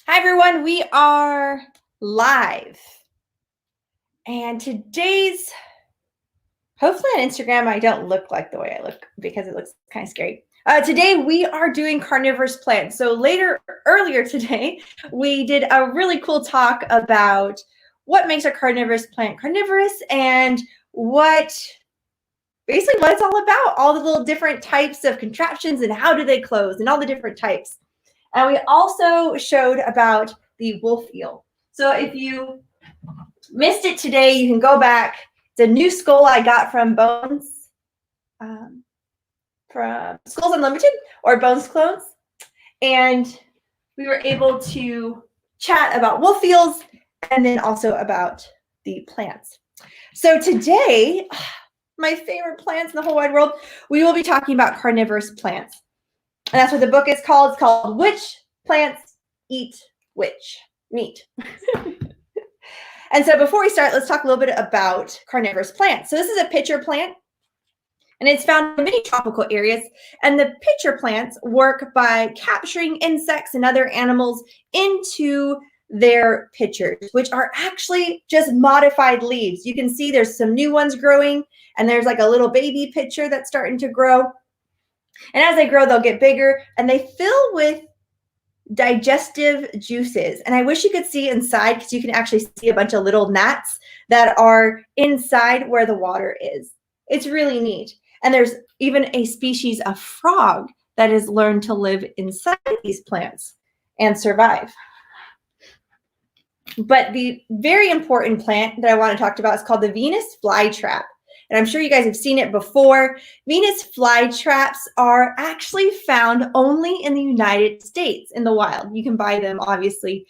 Hi, everyone. We are live. And today's, hopefully on Instagram, I don't look like the way I look because it looks kind of scary. Today, we are doing carnivorous plants. So earlier today, we did a really cool talk about what makes a carnivorous plant carnivorous and basically what it's all about, all the little different types of contraptions and how do they close and all the different types. And we also showed about the wolf eel. So if you missed it today, you can go back. It's a new skull I got from Bones, from Skulls Unlimited or Bones Clones. And we were able to chat about wolf eels and then also about the plants. So today, my favorite plants in the whole wide world, we will be talking about carnivorous plants. And that's what the book is called. It's called Which Plants Eat Which Meat. And so before we start, let's talk a little bit about carnivorous plants. So this is a pitcher plant, and it's found in many tropical areas. And the pitcher plants work by capturing insects and other animals into their pitchers, which are actually just modified leaves. You can see there's some new ones growing, and there's like a little baby pitcher that's starting to grow. And as they grow, they'll get bigger, and they fill with digestive juices. And I wish you could see inside because you can actually see a bunch of little gnats that are inside where the water is. It's really neat. And there's even a species of frog that has learned to live inside these plants and survive. But the very important plant that I want to talk about is called the Venus Flytrap. And I'm sure you guys have seen it before. Venus flytraps are actually found only in the United States in the wild. You can buy them, obviously,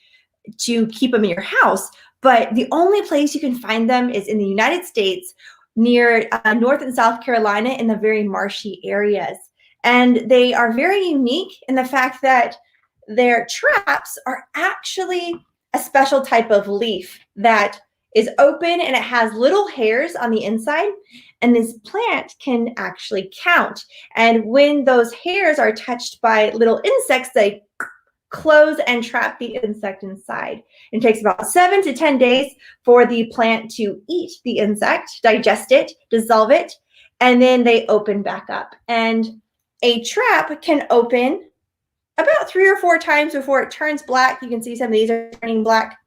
to keep them in your house. But the only place you can find them is in the United States near North and South Carolina in the very marshy areas. And they are very unique in the fact that their traps are actually a special type of leaf that is open and it has little hairs on the inside, and this plant can actually count. And when those hairs are touched by little insects, they close and trap the insect inside. It takes about 7 to 10 days for the plant to eat the insect, digest it, dissolve it, and then they open back up. And a trap can open about 3 or 4 times before it turns black. You can see some of these are turning black,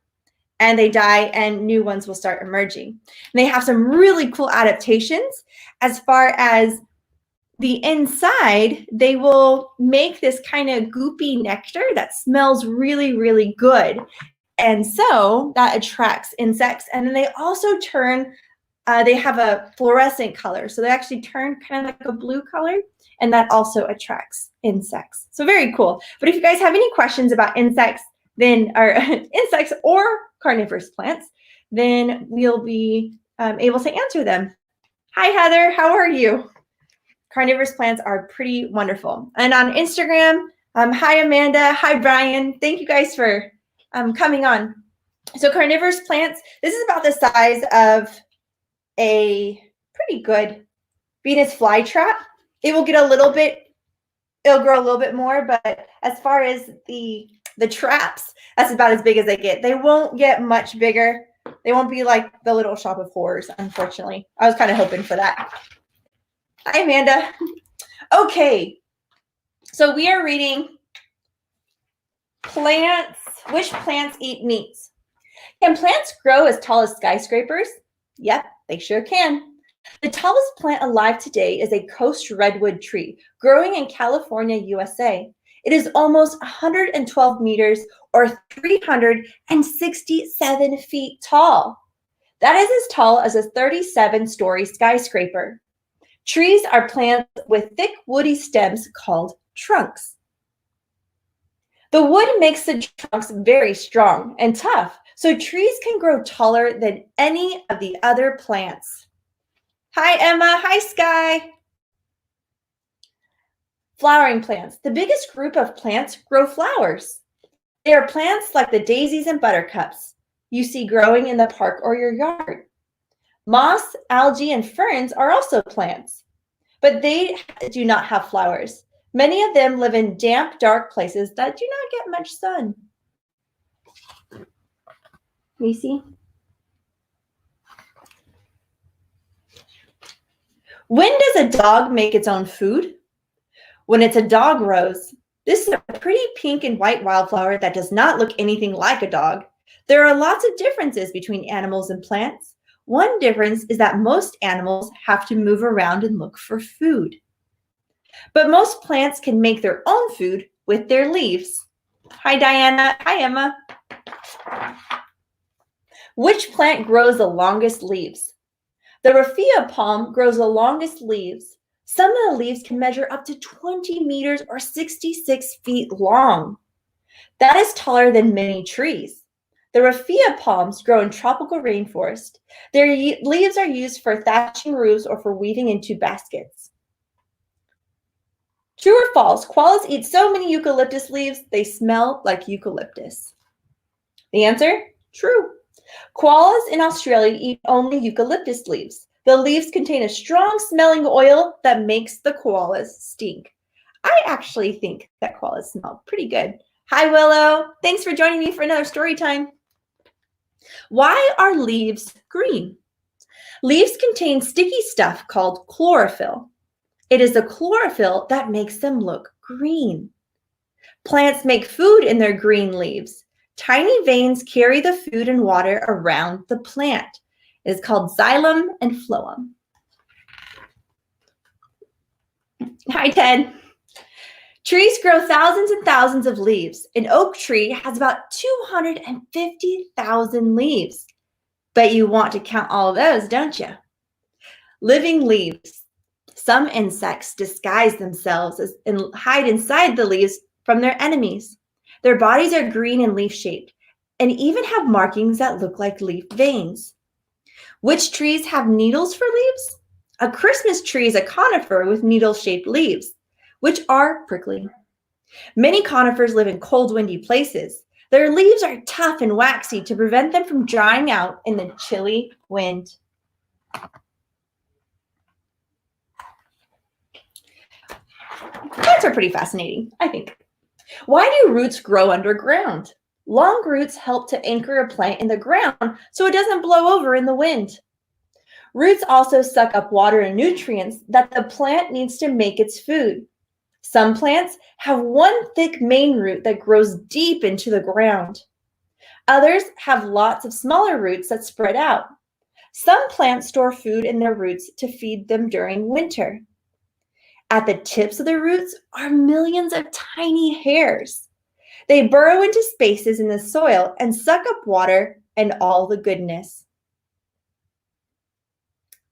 and they die and new ones will start emerging. And they have some really cool adaptations as far as the inside. They will make this kind of goopy nectar that smells really, really good. And so that attracts insects. And then they also turn, they have a fluorescent color. So they actually turn kind of like a blue color, and that also attracts insects. So very cool. But if you guys have any questions about insects, then or insects or carnivorous plants, then we'll be able to answer them. Hi, Heather. How are you? Carnivorous plants are pretty wonderful. And on Instagram, hi, Amanda. Hi, Brian. Thank you guys for coming on. So carnivorous plants, this is about the size of a pretty good Venus flytrap. It will get a little bit, it'll grow a little bit more, but as far as the traps, that's about as big as they get. They won't get much bigger. They won't be like the Little Shop of Horrors, unfortunately. I was kind of hoping for that. Hi, Amanda. Okay, so we are reading Plants, Which Plants Eat Meat. Can plants grow as tall as skyscrapers? Yep, they sure can. The tallest plant alive today is a coast redwood tree growing in California, USA. It is almost 112 meters or 367 feet tall. That is as tall as a 37-story skyscraper. Trees are plants with thick woody stems called trunks. The wood makes the trunks very strong and tough, so trees can grow taller than any of the other plants. Hi, Emma. Hi, Sky. Flowering plants. The biggest group of plants grow flowers. They are plants like the daisies and buttercups you see growing in the park or your yard. Moss, algae, and ferns are also plants, but they do not have flowers. Many of them live in damp, dark places that do not get much sun. You see? When does a dog make its own food? When it's a dog rose. This is a pretty pink and white wildflower that does not look anything like a dog. There are lots of differences between animals and plants. One difference is that most animals have to move around and look for food. But most plants can make their own food with their leaves. Hi, Diana. Hi, Emma. Which plant grows the longest leaves? The raffia palm grows the longest leaves. Some of the leaves can measure up to 20 meters or 66 feet long. That is taller than many trees. The raffia palms grow in tropical rainforest. Their leaves are used for thatching roofs or for weaving into baskets. True or false? Koalas eat so many eucalyptus leaves, they smell like eucalyptus. The answer? True. Koalas in Australia eat only eucalyptus leaves. The leaves contain a strong smelling oil that makes the koalas stink. I actually think that koalas smell pretty good. Hi, Willow. Thanks for joining me for another story time. Why are leaves green? Leaves contain sticky stuff called chlorophyll. It is the chlorophyll that makes them look green. Plants make food in their green leaves. Tiny veins carry the food and water around the plant. It is called xylem and phloem. Hi, Ted. Trees grow thousands and thousands of leaves. An oak tree has about 250,000 leaves. Bet you want to count all of those, don't you? Living leaves. Some insects disguise themselves and hide inside the leaves from their enemies. Their bodies are green and leaf-shaped and even have markings that look like leaf veins. Which trees have needles for leaves? A Christmas tree is a conifer with needle-shaped leaves, which are prickly. Many conifers live in cold, windy places. Their leaves are tough and waxy to prevent them from drying out in the chilly wind. Plants are pretty fascinating, I think. Why do roots grow underground? Long roots help to anchor a plant in the ground so it doesn't blow over in the wind. Roots also suck up water and nutrients that the plant needs to make its food. Some plants have one thick main root that grows deep into the ground. Others have lots of smaller roots that spread out. Some plants store food in their roots to feed them during winter. At the tips of the roots are millions of tiny hairs. They burrow into spaces in the soil and suck up water and all the goodness.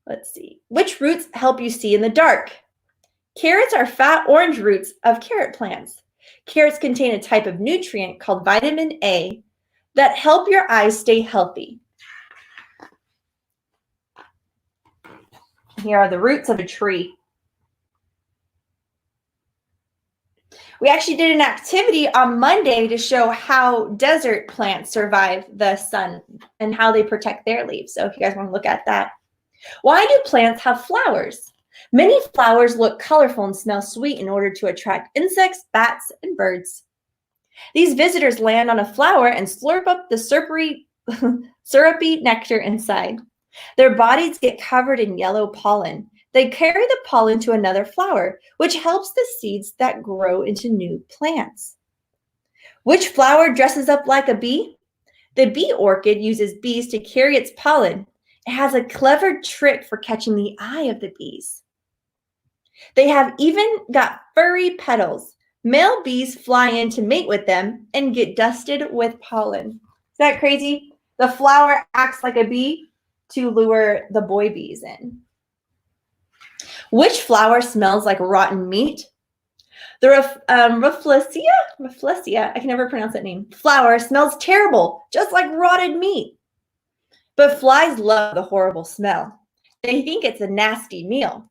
Let's see. Which roots help you see in the dark? Carrots are fat orange roots of carrot plants. Carrots contain a type of nutrient called vitamin A that help your eyes stay healthy. Here are the roots of a tree. We actually did an activity on Monday to show how desert plants survive the sun and how they protect their leaves. So if you guys want to look at that. Why do plants have flowers? Many flowers look colorful and smell sweet in order to attract insects, bats, and birds. These visitors land on a flower and slurp up the syrupy nectar inside. Their bodies get covered in yellow pollen. They carry the pollen to another flower, which helps the seeds that grow into new plants. Which flower dresses up like a bee? The bee orchid uses bees to carry its pollen. It has a clever trick for catching the eye of the bees. They have even got furry petals. Male bees fly in to mate with them and get dusted with pollen. Is that crazy? The flower acts like a bee to lure the boy bees in. Which flower smells like rotten meat? The Rafflesia, I can never pronounce that name, flower smells terrible, just like rotted meat. But flies love the horrible smell. They think it's a nasty meal.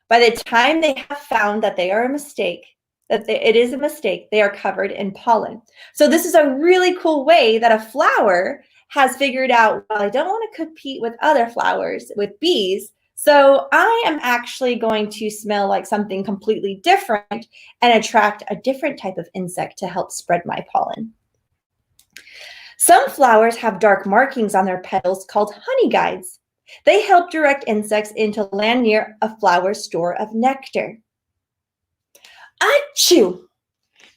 By the time they have found that they are a mistake, it is a mistake, they are covered in pollen. So this is a really cool way that a flower has figured out, well, I don't want to compete with other flowers, with bees, so I am actually going to smell like something completely different and attract a different type of insect to help spread my pollen. Some flowers have dark markings on their petals called honey guides. They help direct insects into land near a flower's store of nectar. Achoo!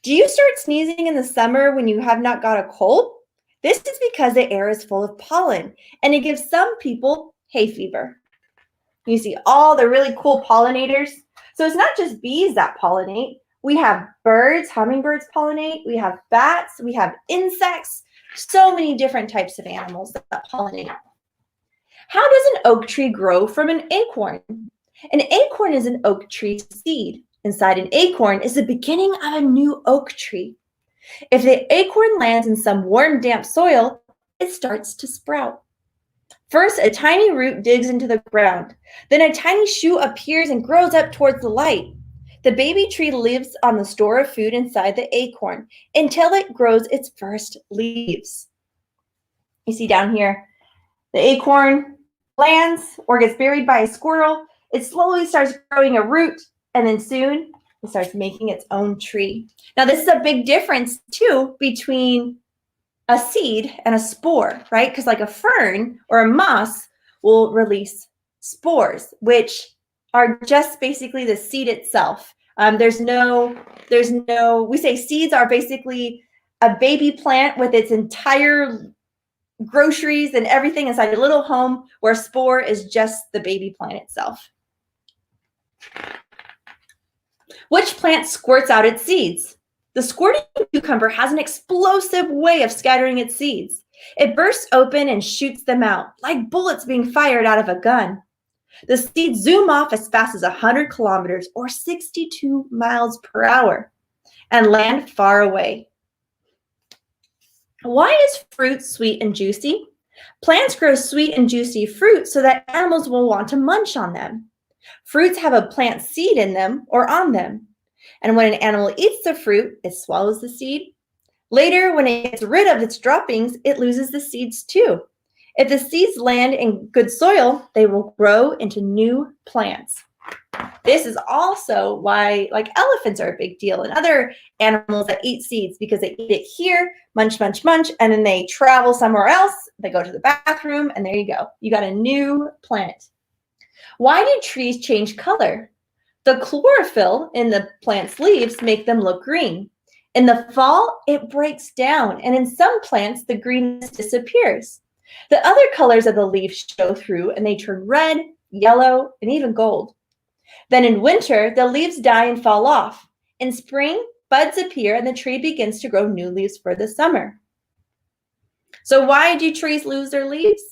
Do you start sneezing in the summer when you have not got a cold? This is because the air is full of pollen, and it gives some people hay fever. You see all the really cool pollinators. So it's not just bees that pollinate. We have birds, hummingbirds pollinate. We have bats. We have insects. So many different types of animals that pollinate. How does an oak tree grow from an acorn? An acorn is an oak tree seed. Inside an acorn is the beginning of a new oak tree. If the acorn lands in some warm, damp soil, it starts to sprout. First, a tiny root digs into the ground. Then a tiny shoot appears and grows up towards the light. The baby tree lives on the store of food inside the acorn until it grows its first leaves. You see down here, the acorn lands or gets buried by a squirrel. It slowly starts growing a root, and then soon it starts making its own tree. Now, this is a big difference, too, between a seed and a spore, right? Because like a fern or a moss will release spores, which are just basically the seed itself. We say seeds are basically a baby plant with its entire groceries and everything inside a little home, where a spore is just the baby plant itself. Which plant squirts out its seeds? The squirting cucumber has an explosive way of scattering its seeds. It bursts open and shoots them out, like bullets being fired out of a gun. The seeds zoom off as fast as 100 kilometers or 62 miles per hour and land far away. Why is fruit sweet and juicy? Plants grow sweet and juicy fruit so that animals will want to munch on them. Fruits have a plant seed in them or on them. And when an animal eats the fruit, it swallows the seed. Later, when it gets rid of its droppings, it loses the seeds too. If the seeds land in good soil, they will grow into new plants. This is also why, like, elephants are a big deal and other animals that eat seeds, because they eat it here, munch, munch, munch, and then they travel somewhere else. They go to the bathroom, and there you go. You got a new plant. Why do trees change color? The chlorophyll in the plant's leaves make them look green. In the fall, it breaks down, and in some plants, the greenness disappears. The other colors of the leaves show through, and they turn red, yellow, and even gold. Then in winter, the leaves die and fall off. In spring, buds appear, and the tree begins to grow new leaves for the summer. So why do trees lose their leaves?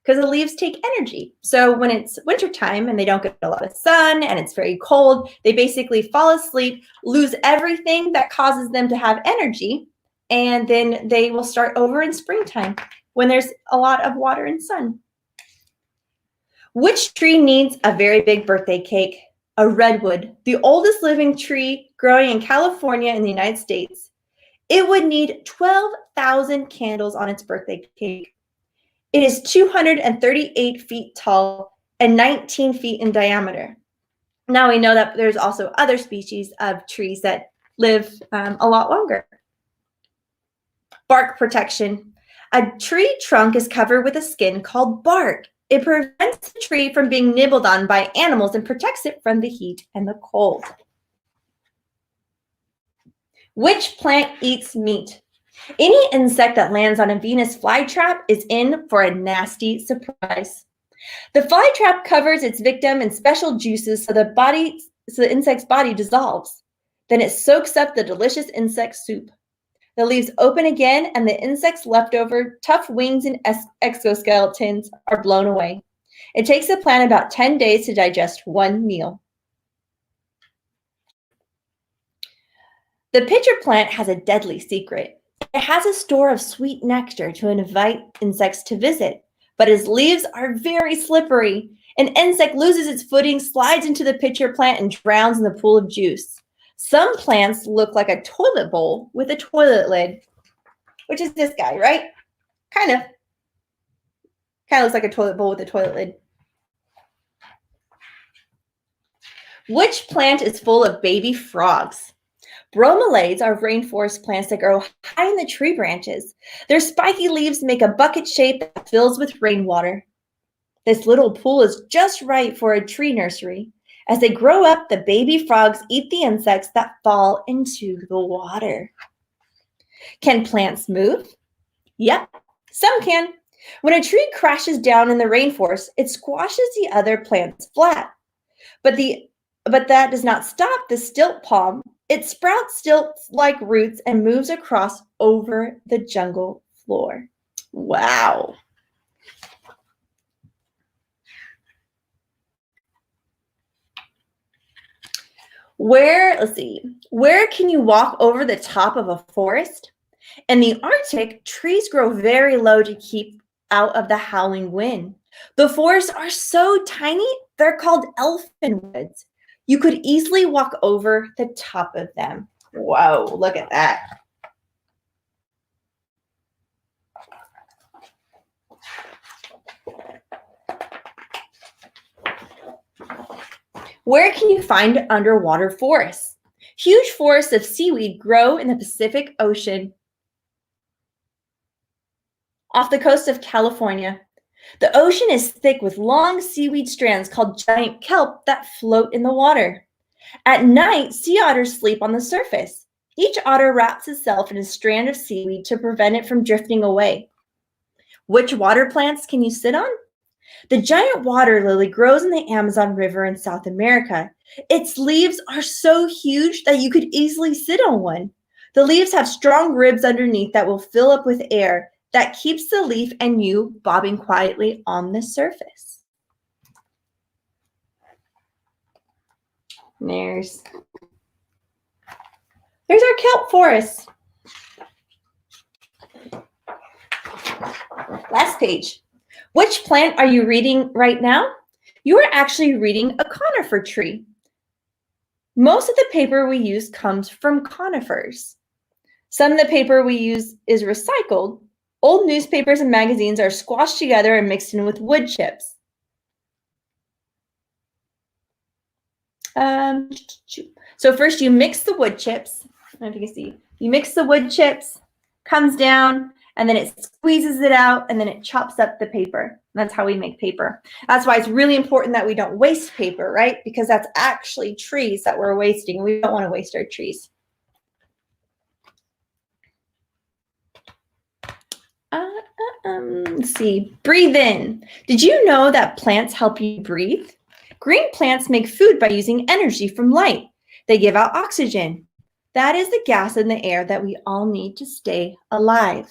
Because the leaves take energy. So when it's wintertime and they don't get a lot of sun and it's very cold, they basically fall asleep, lose everything that causes them to have energy, and then they will start over in springtime when there's a lot of water and sun. Which tree needs a very big birthday cake? A redwood, the oldest living tree growing in California in the United States. It would need 12,000 candles on its birthday cake. It is 238 feet tall and 19 feet in diameter. Now we know that there's also other species of trees that live a lot longer. Bark protection. A tree trunk is covered with a skin called bark. It prevents the tree from being nibbled on by animals and protects it from the heat and the cold. Which plant eats meat? Any insect that lands on a Venus flytrap is in for a nasty surprise. The flytrap covers its victim in special juices so the insect's body dissolves. Then it soaks up the delicious insect soup. The leaves open again, and the insect's leftover tough wings and exoskeletons are blown away. It takes the plant about 10 days to digest one meal. The pitcher plant has a deadly secret. It has a store of sweet nectar to invite insects to visit, but its leaves are very slippery. An insect loses its footing, slides into the pitcher plant, and drowns in the pool of juice. Some plants look like a toilet bowl with a toilet lid, which is this guy, right? Kind of looks like a toilet bowl with a toilet lid. Which plant is full of baby frogs? Bromeliads are rainforest plants that grow high in the tree branches. Their spiky leaves make a bucket shape that fills with rainwater. This little pool is just right for a tree nursery. As they grow up, the baby frogs eat the insects that fall into the water. Can plants move? Yep, some can. When a tree crashes down in the rainforest, it squashes the other plants flat. But that does not stop the stilt palm. It sprouts stilt-like roots and moves across over the jungle floor. Wow. Where can you walk over the top of a forest? In the Arctic, trees grow very low to keep out of the howling wind. The forests are so tiny, they're called elfin woods. You could easily walk over the top of them. Whoa, look at that. Where can you find underwater forests? Huge forests of seaweed grow in the Pacific Ocean off the coast of California. The ocean is thick with long seaweed strands called giant kelp that float in the water. At night, sea otters sleep on the surface. Each otter wraps itself in a strand of seaweed to prevent it from drifting away. Which water plants can you sit on? The giant water lily grows in the Amazon River in South America. Its leaves are so huge that you could easily sit on one. The leaves have strong ribs underneath that will fill up with air that keeps the leaf and you bobbing quietly on the surface. There's our kelp forest. Last page. Which plant are you reading right now? You are actually reading a conifer tree. Most of the paper we use comes from conifers. Some of the paper we use is recycled. Old newspapers and magazines are squashed together and mixed in with wood chips. So first you mix the wood chips. I don't know if you can see. You mix the wood chips, comes down, and then it squeezes it out, and then it chops up the paper. That's how we make paper. That's why it's really important that we don't waste paper, right? Because that's actually trees that we're wasting. We don't want to waste our trees. Let's see. Breathe in. Did you know that plants help you breathe? Green plants make food by using energy from light. They give out oxygen. That is the gas in the air that we all need to stay alive.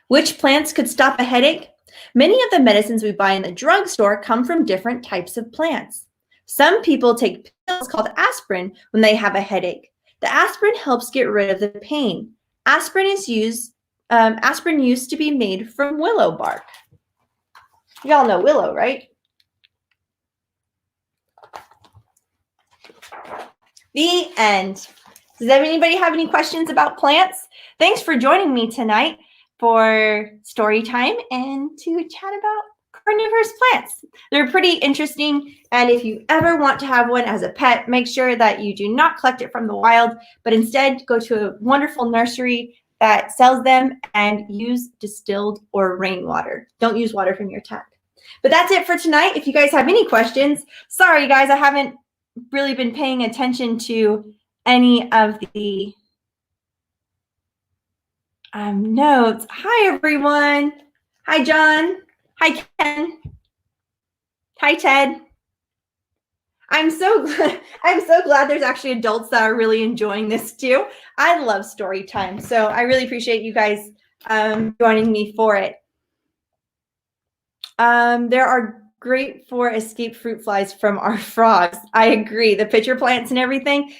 Which plants could stop a headache? Many of the medicines we buy in the drugstore come from different types of plants. Some people take pills called aspirin when they have a headache. The aspirin helps get rid of the pain. Aspirin used to be made from willow bark. Y'all know willow, right? The end. Does anybody have any questions about plants? Thanks for joining me tonight for story time and to chat about carnivorous plants. They're pretty interesting, and if you ever want to have one as a pet, make sure that you do not collect it from the wild, but instead go to a wonderful nursery that sells them and use distilled or rainwater. Don't use water from your tap. But that's it for tonight. If you guys have any questions, sorry guys, I haven't really been paying attention to any of the notes. Hi, everyone. Hi, John. Hi, Ken. Hi, Ted. I'm so glad there's actually adults that are really enjoying this too. I love story time, so I really appreciate you guys joining me for it. There are great for escape fruit flies from our frogs. I agree. The pitcher plants and everything.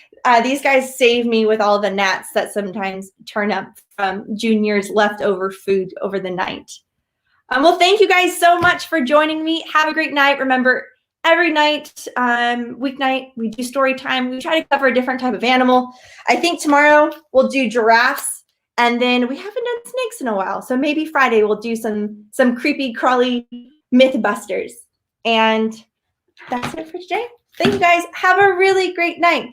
These guys save me with all the gnats that sometimes turn up from Junior's leftover food over the night. Well, thank you guys so much for joining me. Have a great night. Remember, every night, weeknight, we do story time. We try to cover a different type of animal. I think tomorrow we'll do giraffes, and then we haven't done snakes in a while. So maybe Friday we'll do some creepy, crawly myth busters. And that's it for today. Thank you guys. Have a really great night.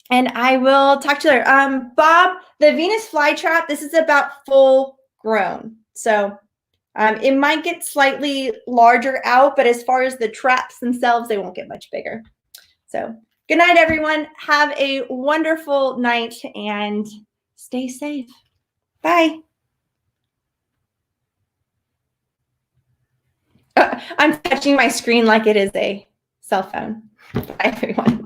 And I will talk to you later. Bob, the Venus flytrap, this is about full grown. So it might get slightly larger out, but as far as the traps themselves, they won't get much bigger. So good night, everyone. Have a wonderful night and stay safe. Bye. I'm touching my screen like it is a cell phone. Bye, everyone.